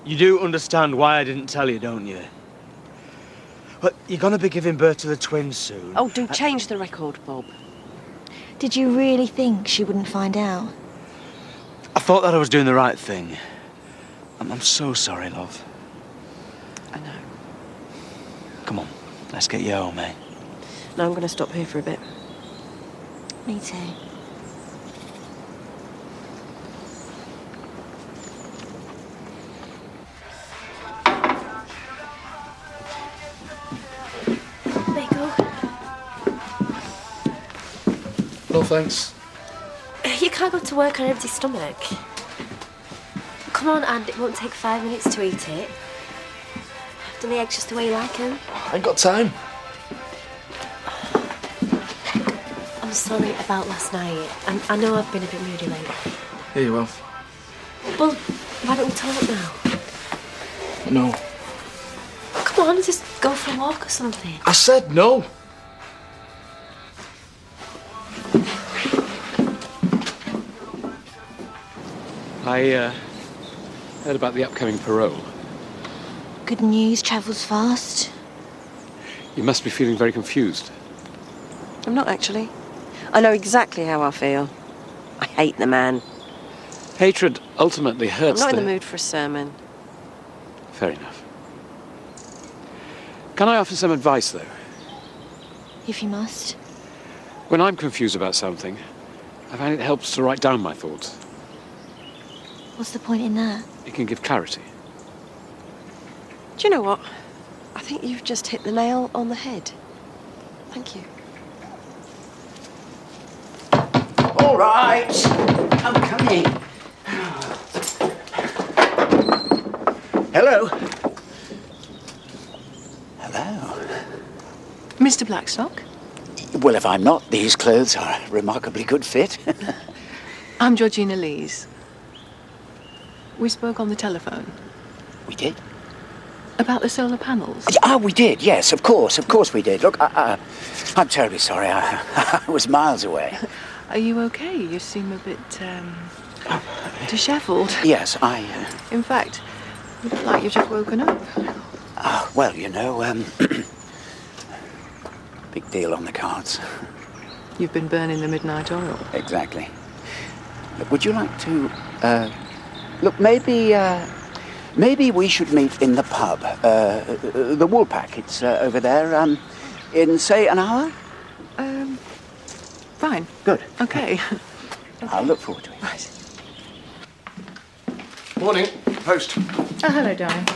You do understand why I didn't tell you, don't you? But you're going to be giving birth to the twins soon. Oh, do change the record, Bob. Did you really think she wouldn't find out? I thought that I was doing the right thing. I'm so sorry, love. I know. Come on, let's get you home, eh? No, I'm going to stop here for a bit. Me too. No, thanks. You can't go to work on an empty stomach. Come on, and it won't take 5 minutes to eat it. I've done the eggs just the way you like them. I ain't got time. I'm sorry about last night. I know I've been a bit moody lately. Here you have. Well, why don't we talk now? No. Come on, just go for a walk or something. I said no. I heard about the upcoming parole. Good news travels fast. You must be feeling very confused. I'm not actually. I know exactly how I feel. I hate the man. Hatred ultimately I'm hurts. not in the mood for a sermon. Fair enough. Can I offer some advice, though? If you must. When I'm confused about something, I find it helps to write down my thoughts. What's the point in that? It can give clarity. Do you know what? I think you've just hit the nail on the head. Thank you. All right, I'm coming. Hello. Hello. Mr. Blackstock? Well, if I'm not, these clothes are a remarkably good fit. I'm Georgina Lees. We spoke on the telephone. We did? About the solar panels. Ah, we did, yes, of course we did. Look, I'm terribly sorry, I was miles away. Are you okay? You seem a bit, dishevelled. Yes, In fact, you look like you've just woken up. well, you know, big deal on the cards. You've been burning the midnight oil. Exactly. Would you like to, look, maybe we should meet in the pub, the Woolpack. It's over there, in, say, an hour? Fine. Good. Okay. I'll look forward to it. Right. Morning. Post. Oh, hello, darling.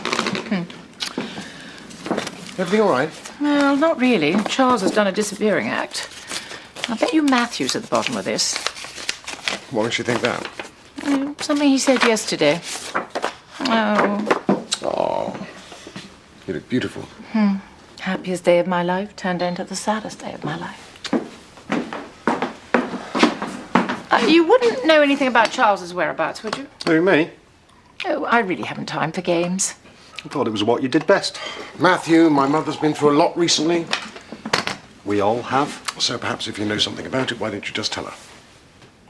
Everything all right? Well, not really. Charles has done a disappearing act. I bet you Matthew's at the bottom of this. What makes you think that? Something he said yesterday. Oh. Oh, you look beautiful. Happiest day of my life turned into the saddest day of my life. You wouldn't know anything about Charles's whereabouts, would you? Who, me? Oh, I really haven't time for games. I thought it was what you did best. Matthew, my mother's been through a lot recently. We all have. So perhaps if you know something about it, why don't you just tell her?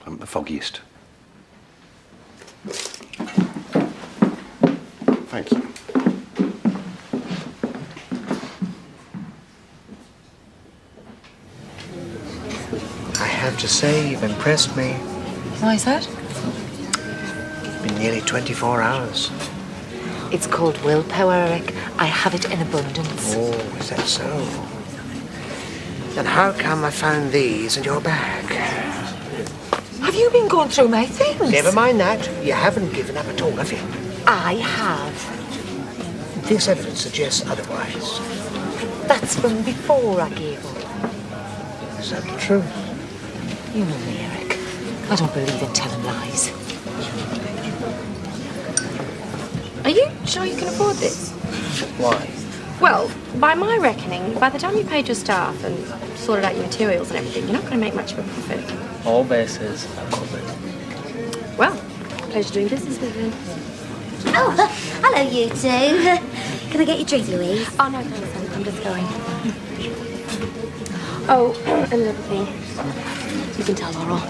I'm the foggiest. Thank you. I have to say, you've impressed me. Why is that? It's been nearly 24 hours. It's called willpower, Eric. I have it in abundance. Oh, is that so? And how come I found these in your bag? Have you been going through my things? Never mind that. You haven't given up at all, have you? I have. This evidence suggests otherwise. That's from before I gave up. Is that true? You know me, Eric. I don't believe in telling lies. Are you sure you can afford this? Why? Well, by my reckoning, by the time you paid your staff and sorted out your materials and everything, you're not going to make much of a profit. All bases are covered. Well, pleasure doing business with you. Oh, hello, you two. Can I get your drink, Louise? Oh, no, thanks. I'm just going. Oh, another thing. You can tell Laurel.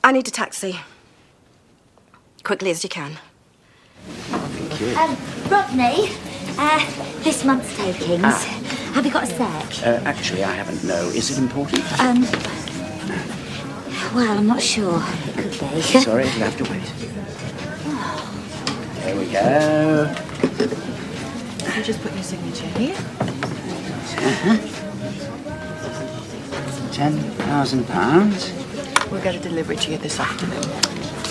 I need a taxi. Quickly as you can. Thank you. Rodney, this month's tokens. Have you got a sec? Actually, I haven't, no. Is it important? Well, I'm not sure. It could be. Sorry, you'll have to wait. There we go. You just put your signature here. £10,000. We'll get a delivery to you this afternoon.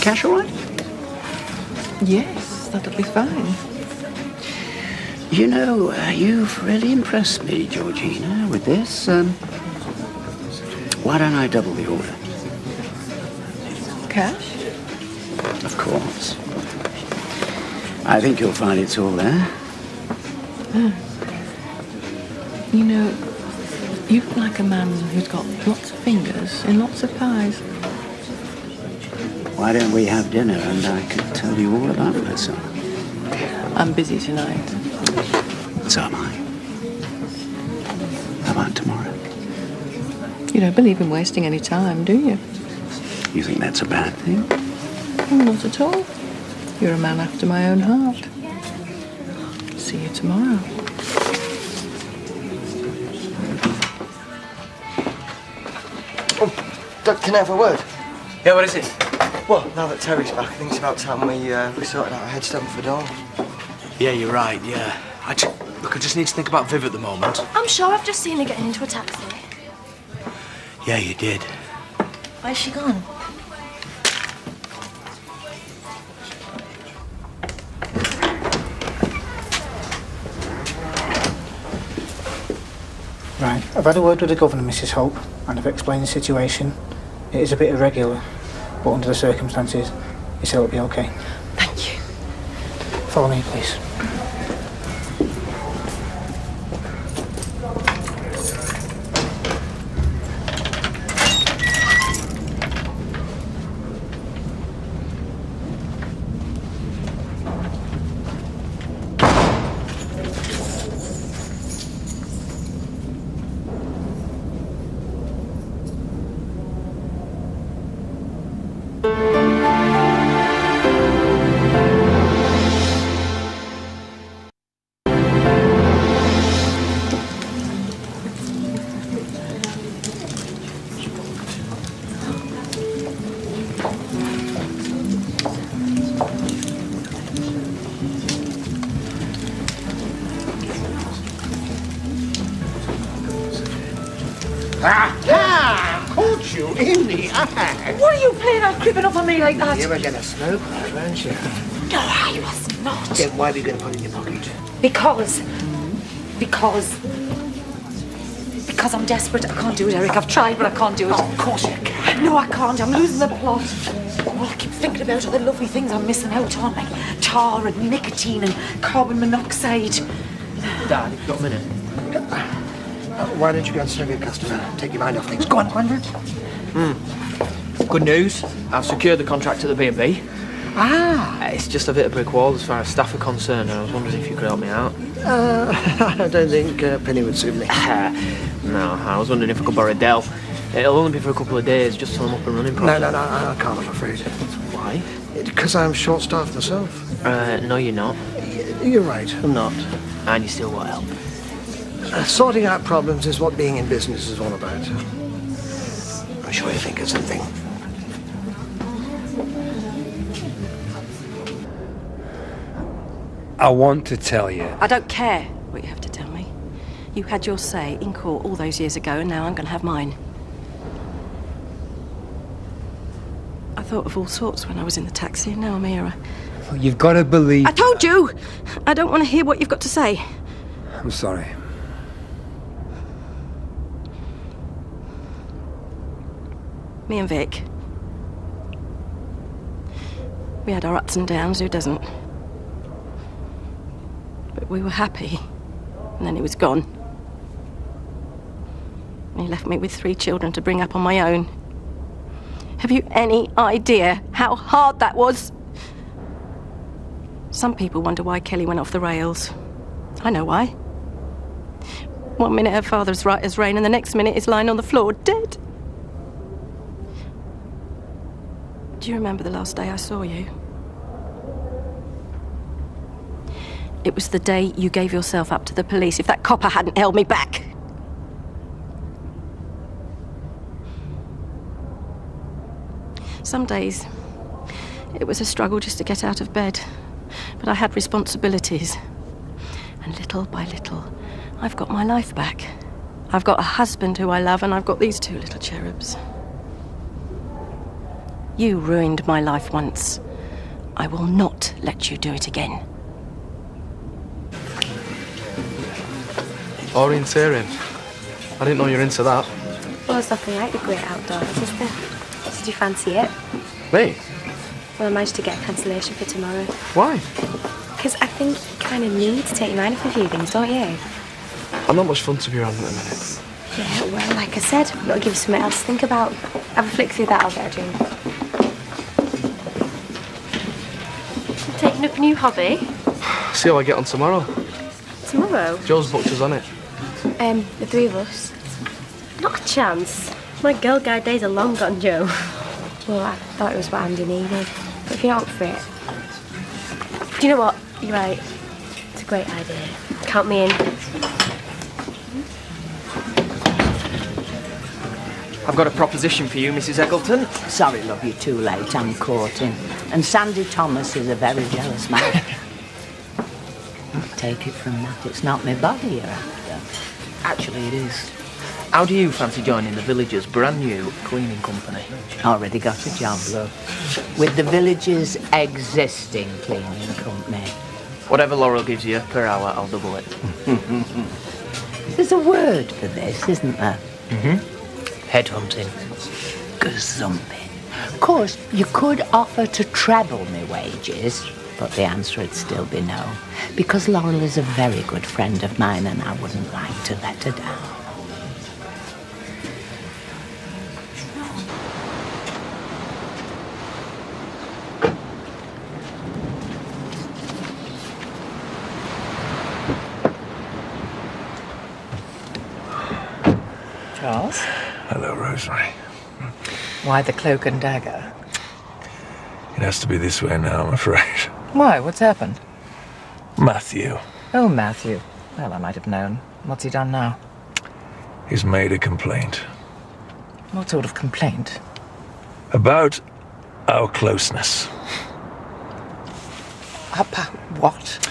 Cash all right? Yes, that'll be fine. You know, you've really impressed me, Georgina, with this. Why don't I double the order? Cash? Of course. I think you'll find it's all there. You know, you look like a man who's got lots of fingers in lots of pies. Why don't we have dinner and I can tell you all about myself? I'm busy tonight. So am I. How about tomorrow? You don't believe in wasting any time, do you? You think that's a bad thing? Not at all. You're a man after my own heart. See you tomorrow. Oh, Doug, can I have a word? Yeah, what is it? Well, now that Terry's back, I think it's about time we sorted out a headstone for Dawn. Yeah, you're right, yeah. Look, I just need to think about Viv at the moment. I'm sure I've just seen her getting into a taxi. Yeah, you did. Where's she gone? Right, I've had a word with the governor, Mrs. Hope, and I've explained the situation. It is a bit irregular, but under the circumstances, he said it'll be okay. Thank you. Follow me, please. Aha! Caught you in the act. Why are you playing out creeping up on me like that? You were going to snow crash, weren't you? No, I was not. Then why were you going to put it in your pocket? Because I'm desperate. I can't do it, Eric. I've tried, but I can't do it. Oh, of course you can. No, I can't. I'm losing the plot. Oh, I keep thinking about all the lovely things I'm missing out on, like tar and nicotine and carbon monoxide. Dad, you've got a minute. Why don't you go and serve your customer? Take your mind off things. Go on, Rich. Good news. I've secured the contract at the B&B. Ah! It's just a bit of brick wall as far as staff are concerned, and I was wondering if you could help me out. I don't think Penny would suit me. No, I was wondering if I could borrow Dell. It'll only be for a couple of days, just till I'm up and running properly. No, I can't, I'm afraid. Why? Because I'm short-staffed myself. No, you're not. You're right, I'm not. And you still want help. Sorting out problems is what being in business is all about. I'm sure you think of something. I want to tell you. I don't care what you have to tell me. You had your say in court all those years ago, and now I'm going to have mine. I thought of all sorts when I was in the taxi, and now I'm here. Well, you've got to believe... I told you! I don't want to hear what you've got to say. I'm sorry. Me and Vic. We had our ups and downs, who doesn't? But we were happy, and then he was gone. And he left me with 3 children to bring up on my own. Have you any idea how hard that was? Some people wonder why Kelly went off the rails. I know why. One minute her father's right as rain, and the next minute he's lying on the floor, dead. Do you remember the last day I saw you? It was the day you gave yourself up to the police. If that copper hadn't held me back. Some days, it was a struggle just to get out of bed. But I had responsibilities. And little by little, I've got my life back. I've got a husband who I love, and I've got these 2 little cherubs. You ruined my life once. I will not let you do it again. Orienteering. I didn't know you were into that. Well, there's nothing like the great outdoors, is there? Did you fancy it? Me? Well, I managed to get a cancellation for tomorrow. Why? Because I think you kind of need to take your mind off a few things, don't you? I'm not much fun to be around at the minute. Yeah, well, like I said, I've got to give you something else to think about. Have a flick through that, I'll get a drink. Taking up a new hobby? See how I get on tomorrow. Tomorrow? Joe's booked us on it. The 3 of us? Not a chance. My girl guide days are long gone, Joe. Well, I thought it was what Andy needed. But if you're not up for it... Do you know what? You're right. It's a great idea. Count me in. I've got a proposition for you, Mrs. Eggleton. Sorry, love, you're too late. I'm courting. And Sandy Thomas is a very jealous man. Take it from that. It's not my body you're after. Actually, it is. How do you fancy joining the village's brand new cleaning company? Already got a job, love. With the village's existing cleaning company. Whatever Laurel gives you per hour, I'll double it. There's a word for this, isn't there? Headhunting. Gazumping. Of course, you could offer to treble my wages, but the answer would still be no. Because Laurel is a very good friend of mine and I wouldn't like to let her down. Charles? Hello, Rosemary. Why the cloak and dagger? It has to be this way now, I'm afraid. Why? What's happened? Matthew. Oh, Matthew. Well, I might have known. What's he done now? He's made a complaint. What sort of complaint? About our closeness. About what?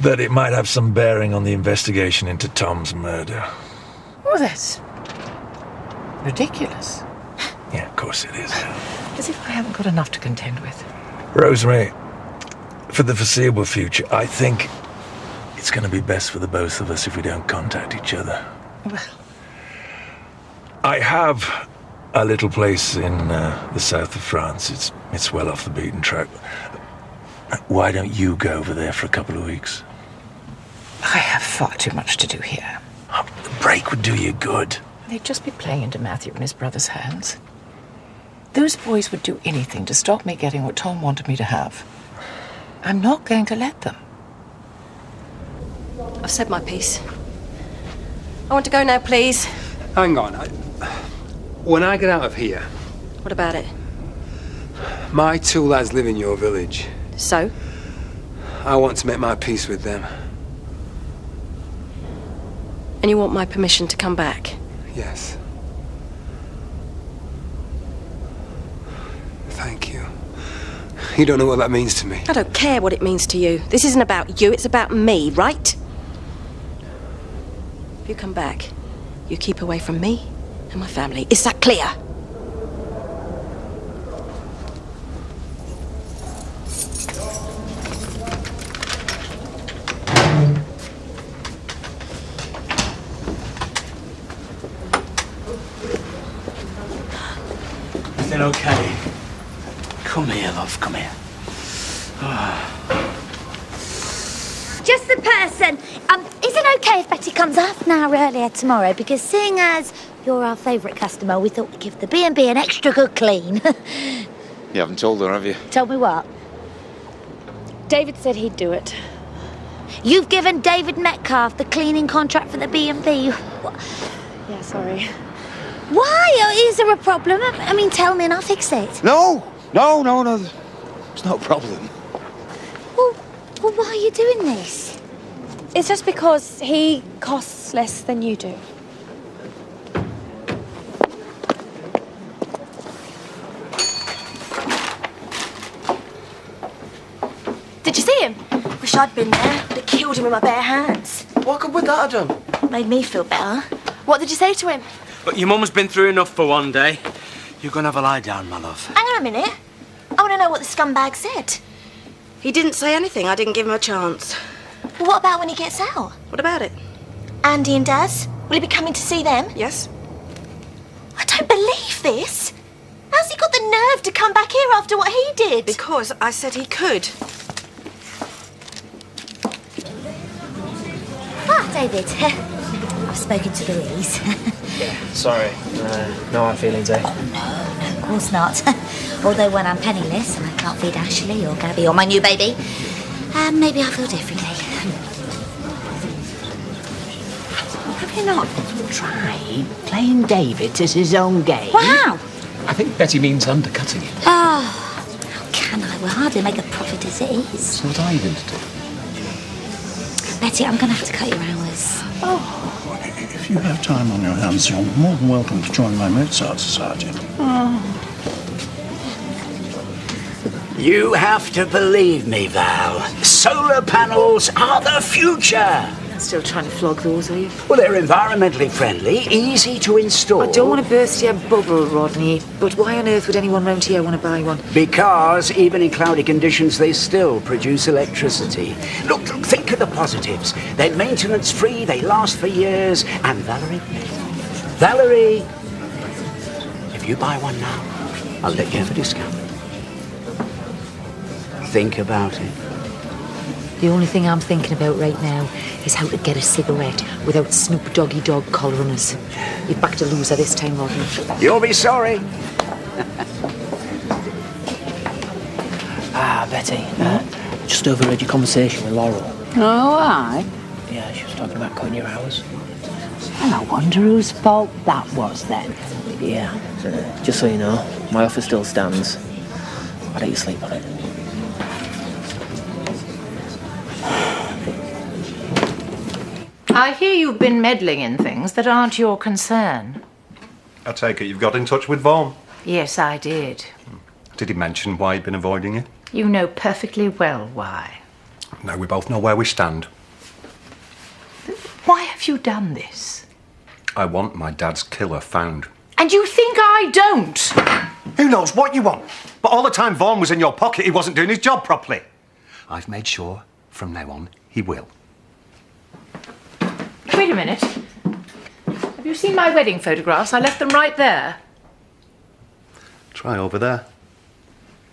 That it might have some bearing on the investigation into Tom's murder. Oh, that's ridiculous. Yeah, of course it is. As if I haven't got enough to contend with. Rosemary, for the foreseeable future, I think it's going to be best for the both of us if we don't contact each other. Well, I have a little place in the south of France. It's well off the beaten track. Why don't you go over there for a couple of weeks? I have far too much to do here. The break would do you good. They'd just be playing into Matthew and his brother's hands. Those boys would do anything to stop me getting what Tom wanted me to have. I'm not going to let them. I've said my piece. I want to go now, please. Hang on. When I get out of here, What about it? my 2 lads live in your village. So? I want to make my peace with them. And you want my permission to come back? Yes. Thank you. You don't know what that means to me. I don't care what it means to you. This isn't about you, it's about me, right? If you come back, you keep away from me and my family. Is that clear? Is it okay? Come here, love, come here. Just the person. Is it okay if Betty comes half an hour earlier tomorrow? Because seeing as you're our favourite customer, we thought we'd give the B&B an extra good clean. You haven't told her, have you? Told me what? David said he'd do it. You've given David Metcalf the cleaning contract for the B&B. Yeah, sorry. Why? Is there a problem? I mean, tell me and I'll fix it. No! No. It's no problem. Well, why are you doing this? It's just because he costs less than you do. Did you see him? Wish I'd been there. I'd have killed him with my bare hands. What good would that have done? Made me feel better. What did you say to him? But your mum's been through enough for one day. You're gonna have a lie down, my love. Hang on a minute. I want to know what the scumbag said. He didn't say anything. I didn't give him a chance. Well, what about when he gets out? What about it? Andy and Daz? Will he be coming to see them? Yes. I don't believe this. How's he got the nerve to come back here after what he did? Because I said he could. Ah, David. I've spoken to Louise. Sorry. No hard feelings, eh? No, of course not. Although when I'm penniless and I can't feed Ashley or Gabby or my new baby, maybe I feel differently. Have you not tried playing David as his own game? Wow! I think Betty means undercutting it. Oh, how can I? We'll hardly make a profit as it is. That's what I didn't do. Betty, I'm going to have to cut your hours. If you have time on your hands, you're more than welcome to join my Mozart Society. You have to believe me, Val. Solar panels are the future. Still trying to flog those, are you? Well, they're environmentally friendly, easy to install. I don't want to burst your bubble, Rodney, but why on earth would anyone round here want to buy one? Because even in cloudy conditions, they still produce electricity. Look, think of the positives. They're maintenance-free, they last for years. And Valerie, if you buy one now, I'll let you have a discount. Think about it. The only thing I'm thinking about right now is how to get a cigarette without Snoop Doggy Dog collaring us. You're back to loser this time, Rodney. You'll be sorry. Betty, just overheard your conversation with Laurel. Oh, aye? Yeah, she was talking about cutting your hours. And I wonder whose fault that was then. Yeah, just so you know, my offer still stands. I'd let you sleep on it. I hear you've been meddling in things that aren't your concern. I take it you've got in touch with Vaughan. Yes, I did. Did he mention why he'd been avoiding you? You know perfectly well why. No, we both know where we stand. Why have you done this? I want my dad's killer found. And you think I don't? Who knows what you want? But all the time Vaughan was in your pocket, he wasn't doing his job properly. I've made sure, from now on, he will. Wait a minute. Have you seen my wedding photographs? I left them right there. Try over there.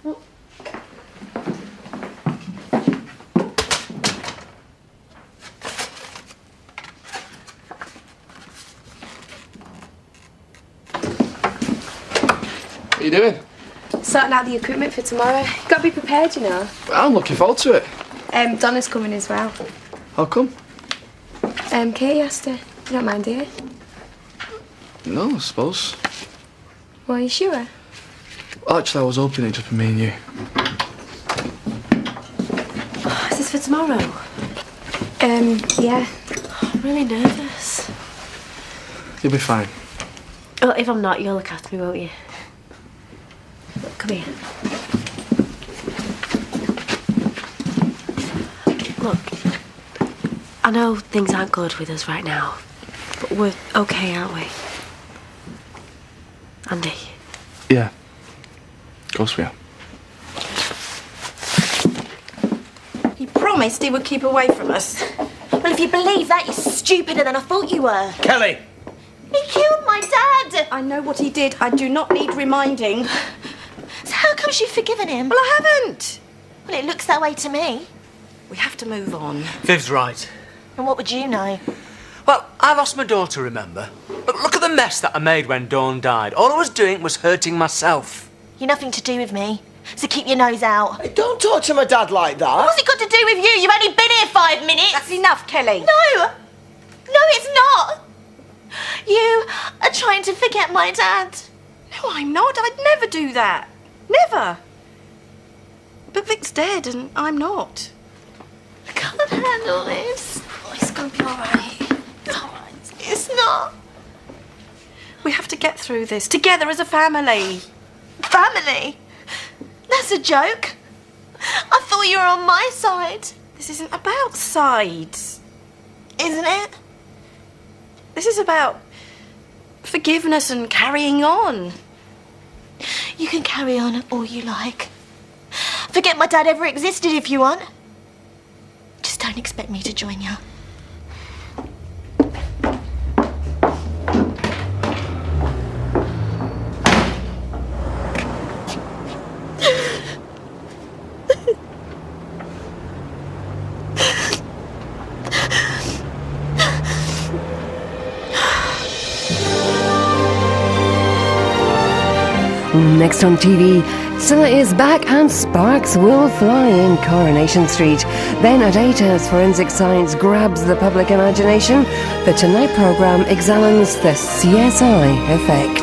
What are you doing? Sorting out the equipment for tomorrow. Got to be prepared, you know. I'm looking forward to it. Donna's coming as well. How come? Katie asked her. You don't mind, do you? No, I suppose. Well, are you sure? Actually, I was hoping it'd just be me and you. Is this for tomorrow? Yeah. I'm really nervous. You'll be fine. Oh, if I'm not, you'll look after me, won't you? Come here. Look, I know things aren't good with us right now, but we're okay, aren't we? Andy? Yeah. Of course we are. He promised he would keep away from us. Well, if you believe that, you're stupider than I thought you were. Kelly! He killed my dad! I know what he did. I do not need reminding. So how come you've forgiven him? Well, I haven't. Well, it looks that way to me. We have to move on. Viv's right. And what would you know? Well, I lost my daughter, remember? But look at the mess that I made when Dawn died. All I was doing was hurting myself. You're nothing to do with me, so keep your nose out. Hey, don't talk to my dad like that. What's it got to do with you? You've only been here 5 minutes. That's enough, Kelly. No! No, it's not. You are trying to forget my dad. No, I'm not. I'd never do that. Never. But Vic's dead and I'm not. I can't handle this. Oh, it's gonna be all right. It's not. We have to get through this together as a family. Family? That's a joke. I thought you were on my side. This isn't about sides. Isn't it? This is about forgiveness and carrying on. You can carry on all you like. Forget my dad ever existed if you want. Just don't expect me to join you. Next on TV, Scylla is back and sparks will fly in Coronation Street. Then at 8 as forensic science grabs the public imagination, the Tonight programme examines the CSI effect.